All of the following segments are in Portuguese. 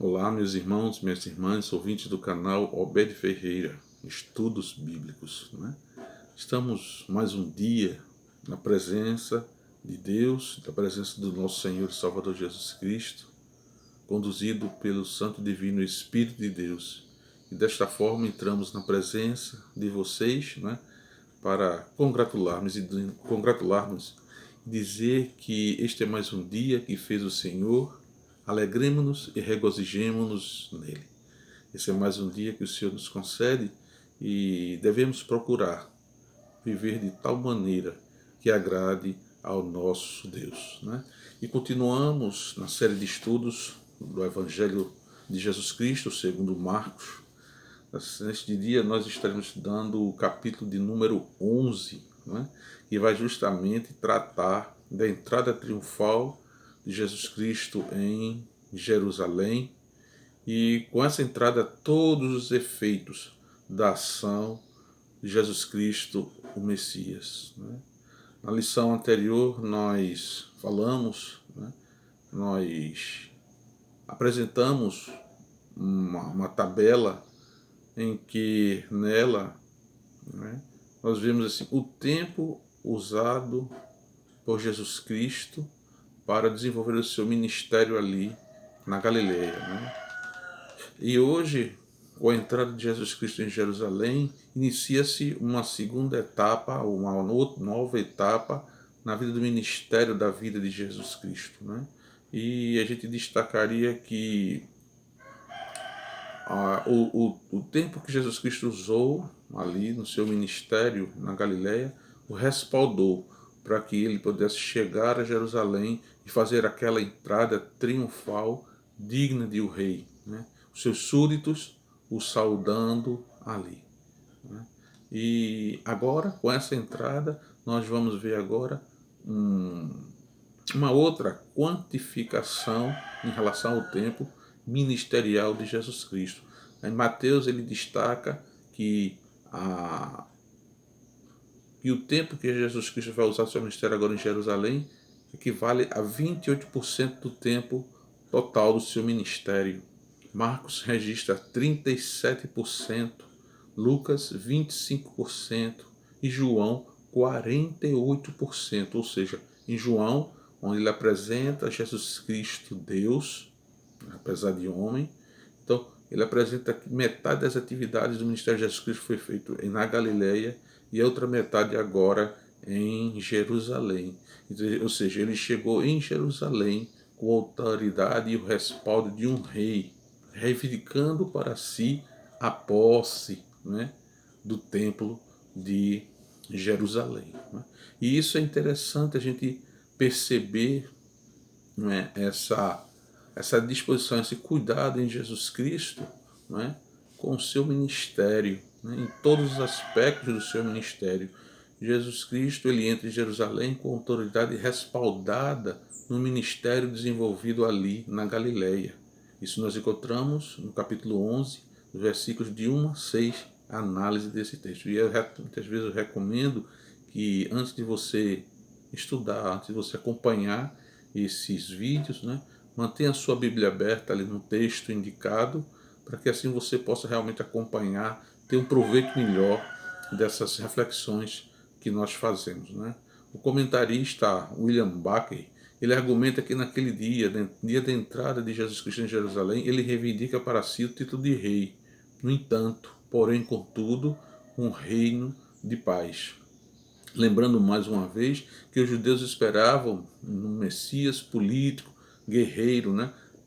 Olá, meus irmãos, minhas irmãs, ouvintes do canal Obed Ferreira, Estudos Bíblicos. Estamos mais um dia na presença de Deus, na presença do nosso Senhor e Salvador Jesus Cristo, conduzido pelo Santo Divino Espírito de Deus. E desta forma entramos na presença de vocês, para congratularmos e dizer que este é mais um dia que fez o Senhor. Alegremo-nos e regozijemo-nos nele. Esse é mais um dia que o Senhor nos concede e devemos procurar viver de tal maneira que agrade ao nosso Deus. E continuamos na série de estudos do Evangelho de Jesus Cristo, segundo Marcos. Neste dia nós estaremos estudando o capítulo de número 11, que vai justamente tratar da entrada triunfal de Jesus Cristo em Jerusalém, e com essa entrada todos os efeitos da ação de Jesus Cristo, o Messias. Na lição anterior nós falamos, nós apresentamos uma tabela em que nela nós vemos assim, o tempo usado por Jesus Cristo para desenvolver o seu ministério ali na Galileia. E hoje, com a entrada de Jesus Cristo em Jerusalém, inicia-se uma segunda etapa, uma nova etapa na vida do ministério da vida de Jesus Cristo. E a gente destacaria que o tempo que Jesus Cristo usou ali no seu ministério na Galileia o respaldou para que ele pudesse chegar a Jerusalém e fazer aquela entrada triunfal digna de o rei. Os seus súditos o saudando ali. E agora, com essa entrada, nós vamos ver agora uma outra quantificação em relação ao tempo ministerial de Jesus Cristo. Em Mateus ele destaca que o tempo que Jesus Cristo vai usar seu ministério agora em Jerusalém equivale a 28% do tempo total do seu ministério. Marcos registra 37%, Lucas 25% e João 48%. Ou seja, em João, onde ele apresenta Jesus Cristo Deus, apesar de homem, então ele apresenta que metade das atividades do ministério de Jesus Cristo foi feito na Galileia e a outra metade agora em Jerusalém. Ou seja, ele chegou em Jerusalém com a autoridade e o respaldo de um rei, reivindicando para si a posse do templo de Jerusalém. E isso é interessante a gente perceber essa disposição, esse cuidado em Jesus Cristo com o seu ministério, em todos os aspectos do seu ministério. Jesus Cristo ele entra em Jerusalém com autoridade respaldada no ministério desenvolvido ali na Galileia. Isso nós encontramos no capítulo 11, versículos de 1 a 6, a análise desse texto. E muitas vezes eu recomendo que antes de você estudar, antes de você acompanhar esses vídeos, mantenha a sua Bíblia aberta ali no texto indicado, para que assim você possa realmente acompanhar, ter um proveito melhor dessas reflexões que nós fazemos. O comentarista William Baker, ele argumenta que naquele dia da entrada de Jesus Cristo em Jerusalém, ele reivindica para si o título de rei. No entanto, porém, contudo, um reino de paz. Lembrando mais uma vez que os judeus esperavam um Messias político, guerreiro,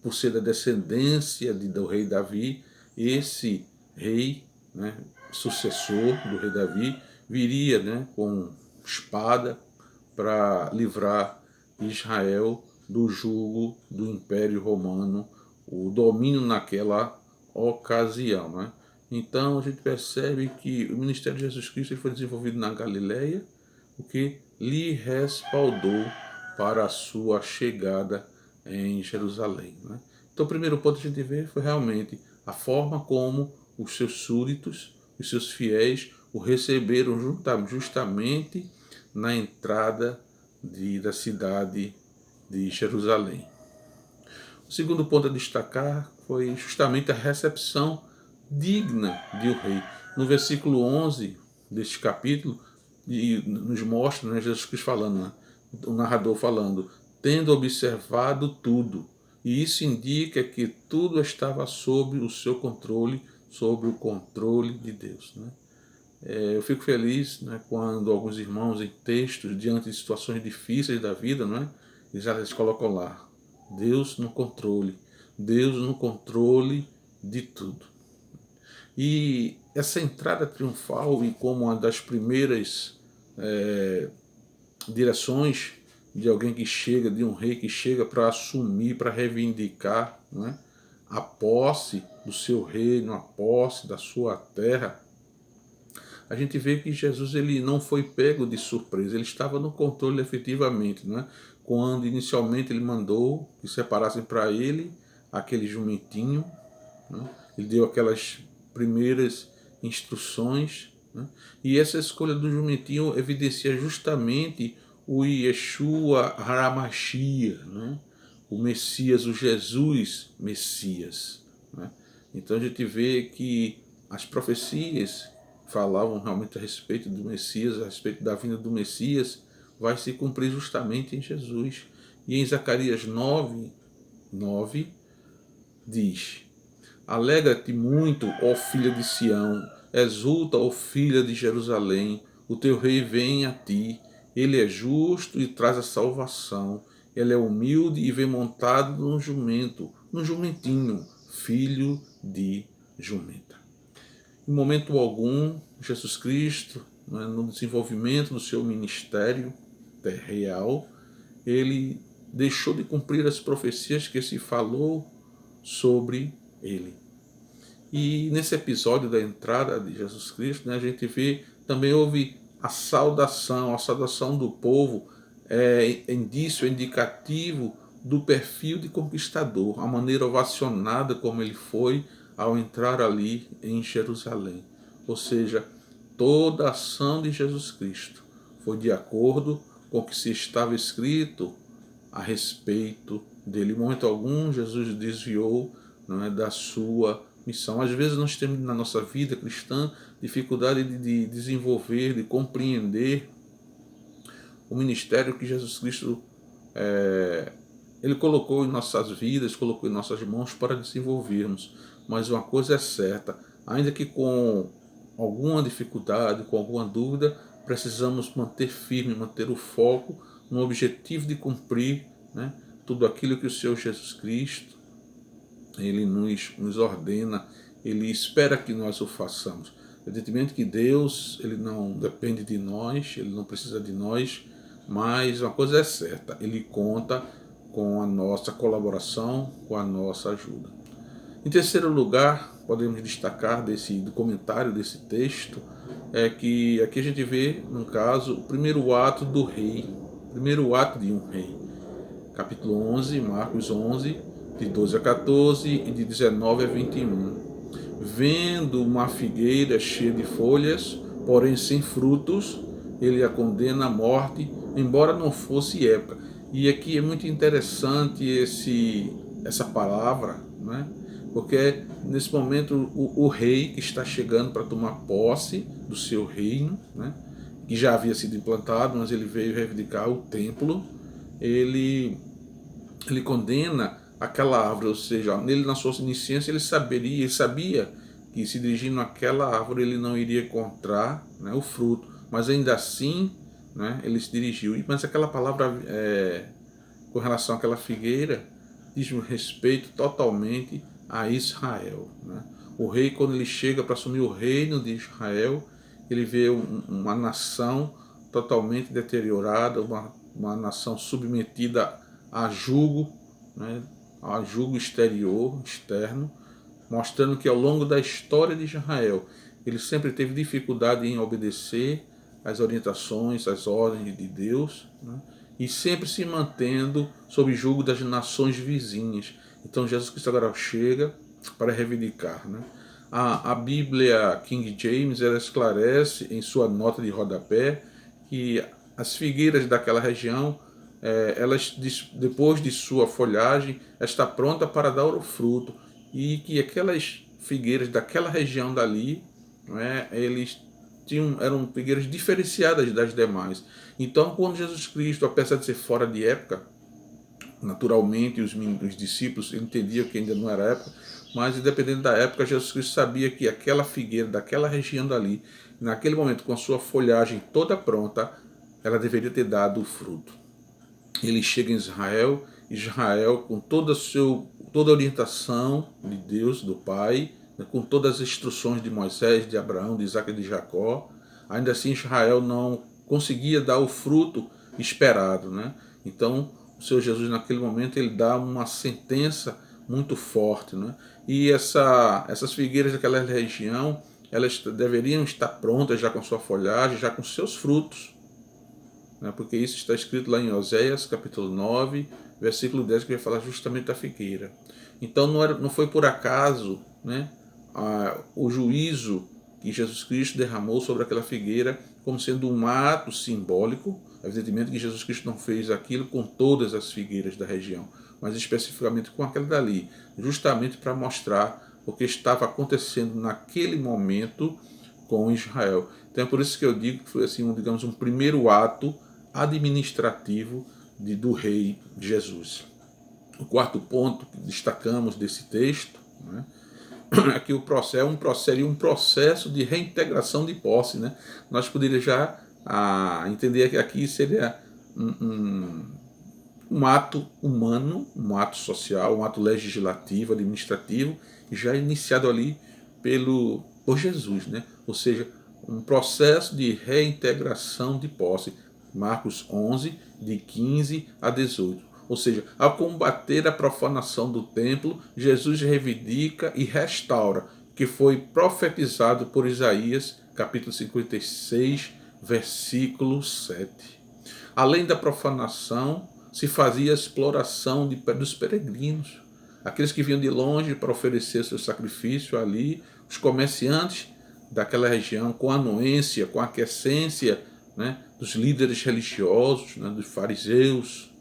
por ser da descendência do rei Davi. Esse rei, sucessor do rei Davi, viria com espada para livrar Israel do jugo do Império Romano, o domínio naquela ocasião. Então a gente percebe que o ministério de Jesus Cristo foi desenvolvido na Galileia, o que lhe respaldou para a sua chegada em Jerusalém. Então o primeiro ponto que a gente vê foi realmente a forma como os seus súditos, os seus fiéis, o receberam justamente na entrada da cidade de Jerusalém. O segundo ponto a destacar foi justamente a recepção digna de um rei. No versículo 11 deste capítulo, nos mostra, né, Jesus Cristo falando, né, o narrador falando, tendo observado tudo. E isso indica que tudo estava sob o seu controle, sob o controle de Deus. Né? Eu fico feliz, né, quando alguns irmãos em textos, diante de situações difíceis da vida, né, eles colocam lá, Deus no controle, Deus no controle de tudo. E essa entrada triunfal e como uma das primeiras direções de alguém que chega, de um rei que chega para assumir, para reivindicar, né, a posse do seu reino, a posse da sua terra, a gente vê que Jesus ele não foi pego de surpresa, ele estava no controle efetivamente, né? Quando inicialmente ele mandou que separassem para ele aquele jumentinho, né? Ele deu aquelas primeiras instruções, né? E essa escolha do jumentinho evidencia justamente o Yeshua HaMashiach, né? O Messias, o Jesus Messias, né? Então a gente vê que as profecias falavam realmente a respeito do Messias, a respeito da vinda do Messias, vai se cumprir justamente em Jesus. E em Zacarias 9 diz: Alegra-te muito, ó filha de Sião, exulta, ó filha de Jerusalém, o teu rei vem a ti, ele é justo e traz a salvação, ele é humilde e vem montado num jumentinho, filho de jumenta. Em momento algum, Jesus Cristo, né, no desenvolvimento do seu ministério real, ele deixou de cumprir as profecias que se falou sobre ele. E nesse episódio da entrada de Jesus Cristo, né, a gente vê, também houve a saudação do povo, indício, indicativo do perfil de conquistador, a maneira ovacionada como ele foi ao entrar ali em Jerusalém. Ou seja, toda a ação de Jesus Cristo foi de acordo com o que se estava escrito a respeito dele. Em momento algum, Jesus desviou, não é, da sua missão. Às vezes nós temos na nossa vida cristã dificuldade de desenvolver, de compreender o ministério que Jesus Cristo ele colocou em nossas vidas, colocou em nossas mãos para desenvolvermos. Mas uma coisa é certa, ainda que com alguma dificuldade, com alguma dúvida, precisamos manter firme, manter o foco no objetivo de cumprir, né, tudo aquilo que o Senhor Jesus Cristo ele nos ordena, ele espera que nós o façamos. Evidentemente que Deus ele não depende de nós, ele não precisa de nós, mas uma coisa é certa, ele conta com a nossa colaboração, com a nossa ajuda. Em terceiro lugar, podemos destacar do comentário desse texto, é que aqui a gente vê, no caso, o primeiro ato do rei, o primeiro ato de um rei. Capítulo 11, Marcos 11, de 12 a 14 e de 19 a 21. Vendo uma figueira cheia de folhas, porém sem frutos, ele a condena à morte, embora não fosse época. E aqui é muito interessante essa palavra, né? Porque nesse momento o rei que está chegando para tomar posse do seu reino, né? Que já havia sido implantado, mas ele veio reivindicar o templo, ele condena aquela árvore, ou seja, nele na sua onisciência ele sabia que se dirigindo àquela árvore ele não iria encontrar, né, o fruto, mas ainda assim, né, ele se dirigiu. Mas aquela palavra com relação àquela figueira diz um respeito totalmente a Israel, né? O rei, quando ele chega para assumir o reino de Israel, ele vê uma nação totalmente deteriorada, uma nação submetida a jugo, né, a jugo externo, mostrando que ao longo da história de Israel, ele sempre teve dificuldade em obedecer às orientações, às ordens de Deus, né, e sempre se mantendo sob jugo das nações vizinhas. Então Jesus Cristo agora chega para reivindicar, né? A Bíblia King James ela esclarece em sua nota de rodapé que as figueiras daquela região depois de sua folhagem, está pronta para dar o fruto, e que aquelas figueiras daquela região dali, não é, eram figueiras diferenciadas das demais. Então, quando Jesus Cristo, apesar de ser fora de época, naturalmente os discípulos entendiam que ainda não era época, mas independente da época, Jesus Cristo sabia que aquela figueira daquela região dali, naquele momento com a sua folhagem toda pronta, ela deveria ter dado o fruto. Ele chega em Israel, Israel com toda a orientação de Deus, do Pai, né, com todas as instruções de Moisés, de Abraão, de Isaac e de Jacó. Ainda assim Israel não conseguia dar o fruto esperado, né? Então o Senhor Jesus naquele momento ele dá uma sentença muito forte, né? E essas figueiras daquela região, elas deveriam estar prontas já com sua folhagem, já com seus frutos, né? Porque isso está escrito lá em Oséias capítulo 9, versículo 10, que vai falar justamente da figueira. Então não foi por acaso, né, o juízo que Jesus Cristo derramou sobre aquela figueira como sendo um ato simbólico. Evidentemente que Jesus Cristo não fez aquilo com todas as figueiras da região, mas especificamente com aquela dali, justamente para mostrar o que estava acontecendo naquele momento com Israel. Então é por isso que eu digo que foi assim, um primeiro ato administrativo do rei Jesus. O quarto ponto que destacamos desse texto, né, é que o processo seria um processo de reintegração de posse, né? Nós poderíamos já entender que aqui seria um ato humano, um ato social, um ato legislativo, administrativo, já iniciado ali por Jesus, né? Ou seja, um processo de reintegração de posse. Marcos 11, de 15 a 18. Ou seja, ao combater a profanação do templo, Jesus reivindica e restaura, que foi profetizado por Isaías, capítulo 56, versículo 7. Além da profanação, se fazia a exploração dos peregrinos, aqueles que vinham de longe para oferecer seu sacrifício ali, os comerciantes daquela região, com a anuência, com a aquiescência, né, dos líderes religiosos, né, dos fariseus.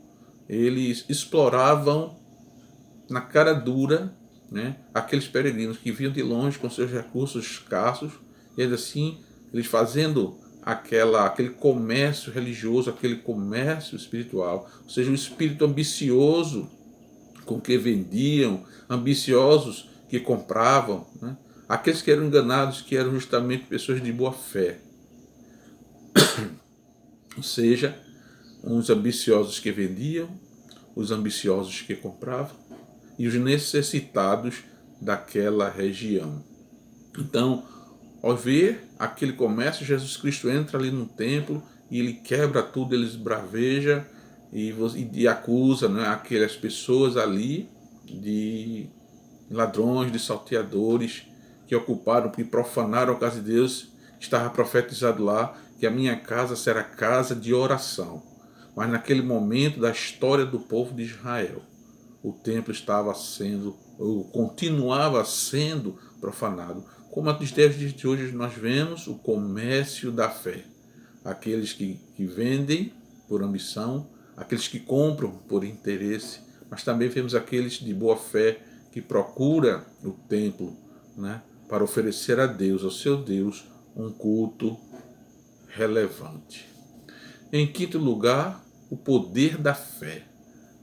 Eles exploravam na cara dura, né, aqueles peregrinos que vinham de longe com seus recursos escassos, e ainda assim eles fazendo aquele comércio religioso, aquele comércio espiritual, ou seja, o espírito ambicioso com que vendiam, ambiciosos que compravam, né, aqueles que eram enganados, que eram justamente pessoas de boa fé. Ou seja, os ambiciosos que vendiam, os ambiciosos que compravam e os necessitados daquela região. Então, ao ver aquele comércio, Jesus Cristo entra ali no templo e ele quebra tudo, ele esbraveja e acusa, né, aquelas pessoas ali de ladrões, de salteadores que ocuparam, que profanaram a casa de Deus. Estava profetizado lá que a minha casa será casa de oração. Mas naquele momento da história do povo de Israel, o templo estava sendo, ou continuava sendo profanado. Como nos dias de hoje nós vemos o comércio da fé. Aqueles que vendem por ambição, aqueles que compram por interesse, mas também vemos aqueles de boa fé que procuram o templo, né, para oferecer a Deus, ao seu Deus, um culto relevante. Em quinto lugar, o poder da fé.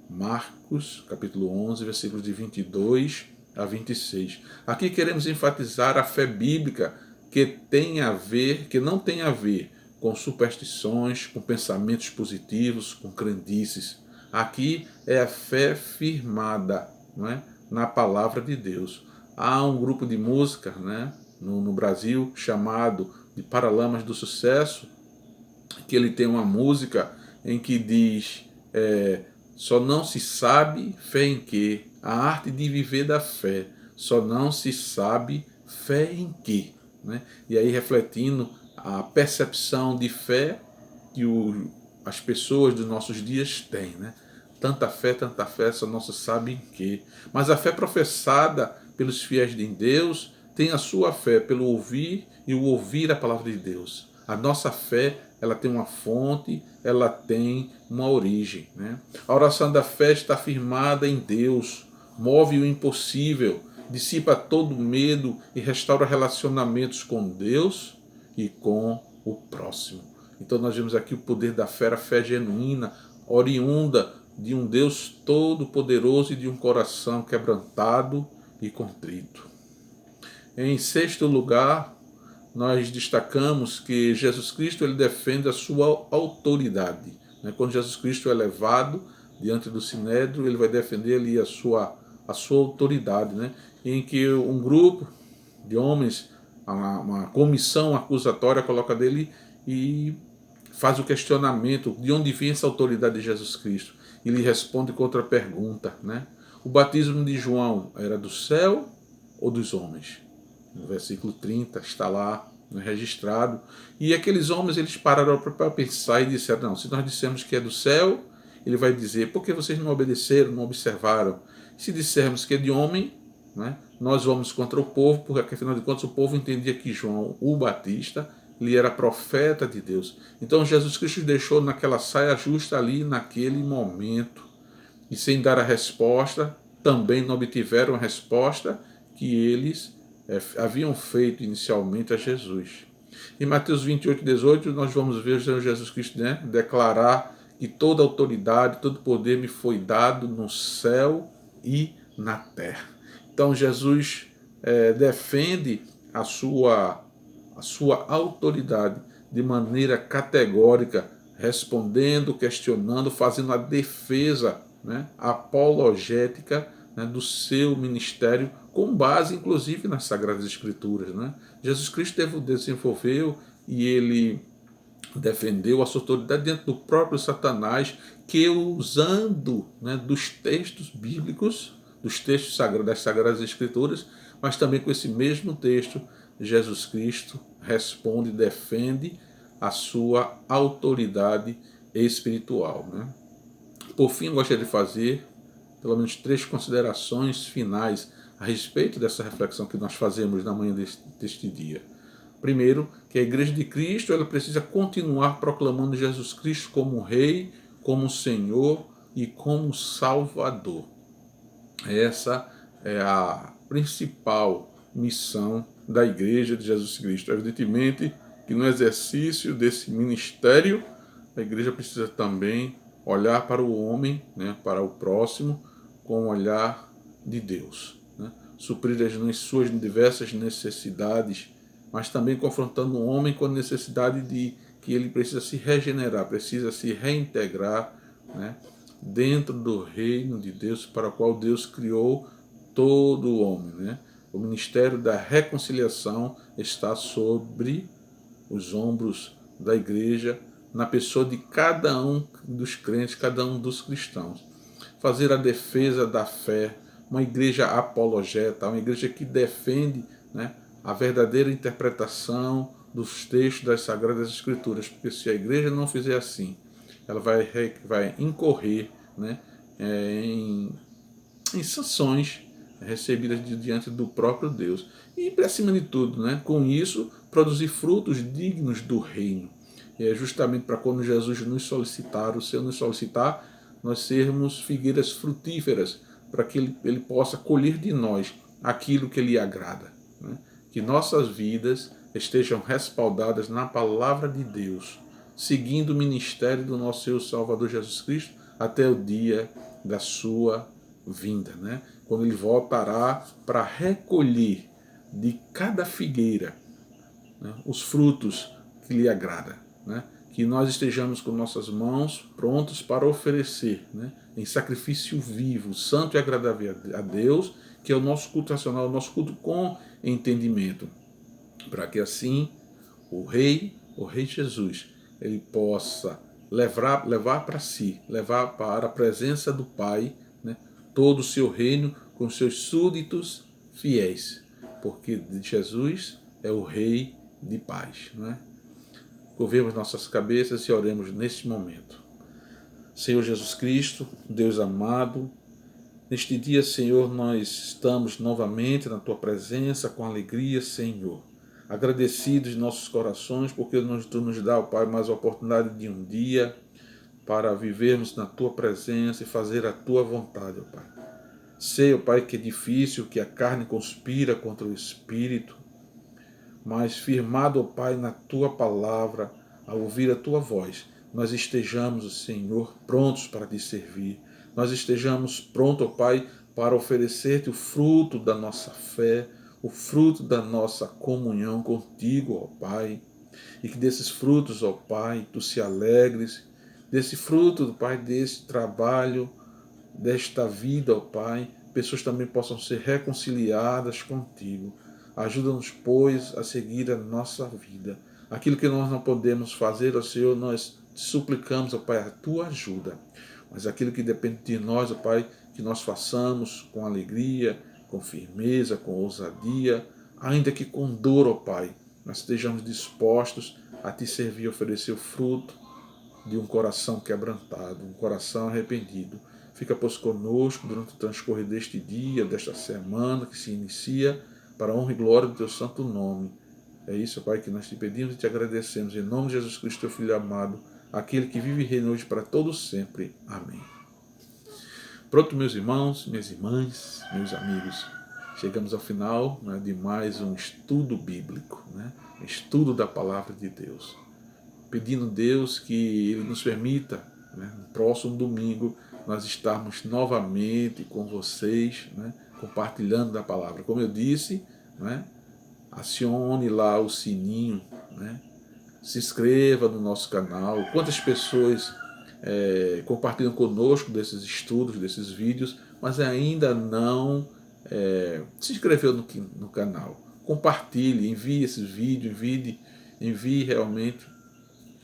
Marcos, capítulo 11, versículos de 22 a 26. Aqui queremos enfatizar a fé bíblica que não tem a ver com superstições, com pensamentos positivos, com crendices. Aqui é a fé firmada, não é, na palavra de Deus. Há um grupo de música, né, no Brasil chamado de Paralamas do Sucesso, que ele tem uma música em que diz: só não se sabe fé em quê? A arte de viver da fé. Só não se sabe fé em quê? Né? E aí refletindo a percepção de fé que as pessoas dos nossos dias têm, né? Tanta fé, só não se sabe em quê. Mas a fé professada pelos fiéis de Deus tem a sua fé pelo ouvir e o ouvir a palavra de Deus. A nossa fé, ela tem uma fonte, ela tem uma origem, né? A oração da fé está firmada em Deus, move o impossível, dissipa todo medo e restaura relacionamentos com Deus e com o próximo. Então nós vemos aqui o poder da fé, a fé genuína, oriunda de um Deus todo-poderoso e de um coração quebrantado e contrito. Em sexto lugar, nós destacamos que Jesus Cristo ele defende a sua autoridade. Quando Jesus Cristo é levado diante do Sinédrio, ele vai defender ali a sua autoridade, em que um grupo de homens, uma comissão acusatória coloca dele e faz o questionamento de onde vem essa autoridade de Jesus Cristo. Ele responde com outra pergunta. O batismo de João era do céu ou dos homens? No versículo 30 está lá registrado. E aqueles homens eles pararam para pensar e disseram, não, se nós dissermos que é do céu, ele vai dizer, por que vocês não obedeceram, não observaram? Se dissermos que é de homem, nós vamos contra o povo, porque afinal de contas o povo entendia que João, o Batista, ele era profeta de Deus. Então Jesus Cristo deixou naquela saia justa ali, naquele momento. E sem dar a resposta, também não obtiveram a resposta que eles haviam feito inicialmente a Jesus. Em Mateus 28, 18, nós vamos ver o Senhor Jesus Cristo declarar que toda autoridade, todo poder me foi dado no céu e na terra. Então Jesus defende a sua autoridade de maneira categórica, respondendo, questionando, fazendo a defesa apologética do seu ministério, com base inclusive nas Sagradas Escrituras. Jesus Cristo desenvolveu e ele defendeu a sua autoridade dentro do próprio Satanás, que usando dos textos bíblicos, dos textos das Sagradas Escrituras, mas também com esse mesmo texto, Jesus Cristo responde, defende a sua autoridade espiritual. Por fim, eu gostaria de fazer pelo menos 3 considerações finais a respeito dessa reflexão que nós fazemos na manhã deste dia. Primeiro, que a Igreja de Cristo ela precisa continuar proclamando Jesus Cristo como Rei, como Senhor e como Salvador. Essa é a principal missão da Igreja de Jesus Cristo. Evidentemente que no exercício desse ministério, a Igreja precisa também olhar para o homem, para o próximo, com o olhar de Deus. Suprir as suas diversas necessidades, mas também confrontando o homem com a necessidade de que ele precisa se regenerar, precisa se reintegrar dentro do reino de Deus para o qual Deus criou todo o homem. O ministério da reconciliação está sobre os ombros da igreja, na pessoa de cada um dos crentes, cada um dos cristãos. Fazer a defesa da fé, uma igreja apologeta, uma igreja que defende a verdadeira interpretação dos textos das Sagradas Escrituras, porque se a igreja não fizer assim, ela vai incorrer em sanções recebidas diante do próprio Deus. E, acima de tudo, com isso, produzir frutos dignos do reino. E é justamente para quando Jesus nos solicitar, o Senhor nos solicitar, nós sermos figueiras frutíferas, para que Ele possa colher de nós aquilo que lhe agrada. Que nossas vidas estejam respaldadas na palavra de Deus, seguindo o ministério do nosso Senhor Salvador Jesus Cristo até o dia da sua vinda, quando Ele voltará para recolher de cada figueira os frutos que lhe agrada. Que nós estejamos com nossas mãos prontos para oferecer em sacrifício vivo, santo e agradável a Deus, que é o nosso culto racional, o nosso culto com entendimento, para que assim o Rei Jesus, ele possa levar para si, levar para a presença do Pai, todo o seu reino com seus súditos fiéis, porque Jesus é o Rei de paz. Curvemos nossas cabeças e oremos neste momento. Senhor Jesus Cristo, Deus amado, neste dia, Senhor, nós estamos novamente na Tua presença com alegria, Senhor, agradecidos em nossos corações, porque Tu nos dá, ó Pai, mais a oportunidade de um dia para vivermos na Tua presença e fazer a Tua vontade, ó Pai. Sei, ó Pai, que é difícil, que a carne conspira contra o Espírito, mas firmado, ó Pai, na Tua palavra, ao ouvir a Tua voz, nós estejamos, Senhor, prontos para Te servir. Nós estejamos prontos, ó Pai, para oferecer-Te o fruto da nossa fé, o fruto da nossa comunhão contigo, ó Pai. E que desses frutos, ó Pai, Tu se alegres, desse fruto, Pai, desse trabalho, desta vida, ó Pai, pessoas também possam ser reconciliadas contigo. Ajuda-nos, pois, a seguir a nossa vida. Aquilo que nós não podemos fazer, ó Senhor, nós te suplicamos, ó Pai, a Tua ajuda. Mas aquilo que depende de nós, ó Pai, que nós façamos com alegria, com firmeza, com ousadia, ainda que com dor, ó Pai, nós estejamos dispostos a Te servir e oferecer o fruto de um coração quebrantado, um coração arrependido. Fica, pois, conosco durante o transcorrer deste dia, desta semana que se inicia, para a honra e glória do Teu santo nome. É isso, Pai, que nós Te pedimos e Te agradecemos. Em nome de Jesus Cristo, Teu Filho amado, aquele que vive e reina hoje para todos sempre. Amém. Pronto, meus irmãos, minhas irmãs, meus amigos, chegamos ao final, né, de mais um estudo bíblico, né, estudo da Palavra de Deus. Pedindo a Deus que Ele nos permita, né, no próximo domingo, nós estarmos novamente com vocês, né, compartilhando da palavra. Como eu disse, né, acione lá o sininho, né, se inscreva no nosso canal. Quantas pessoas compartilham conosco desses estudos, desses vídeos, mas ainda não se inscreveu no canal. Compartilhe, envie esses vídeos, envie realmente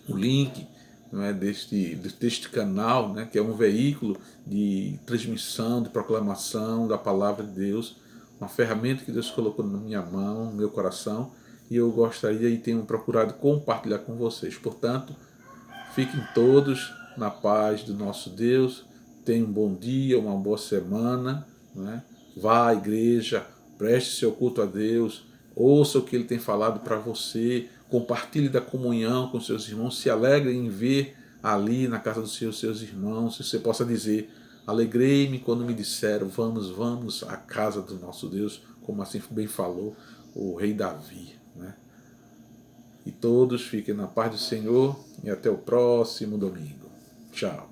o link, não é, deste canal, né, que é um veículo de transmissão, de proclamação da palavra de Deus, uma ferramenta que Deus colocou na minha mão, no meu coração, e eu gostaria e tenho procurado compartilhar com vocês. Portanto, fiquem todos na paz do nosso Deus, tenham um bom dia, uma boa semana, né? Vá à igreja, preste seu culto a Deus, ouça o que Ele tem falado para você, compartilhe da comunhão com seus irmãos, se alegre em ver ali na casa dos seus irmãos, que você possa dizer: alegrei-me quando me disseram, vamos à casa do nosso Deus, como assim bem falou o rei Davi, né? E todos fiquem na paz do Senhor e até o próximo domingo. Tchau.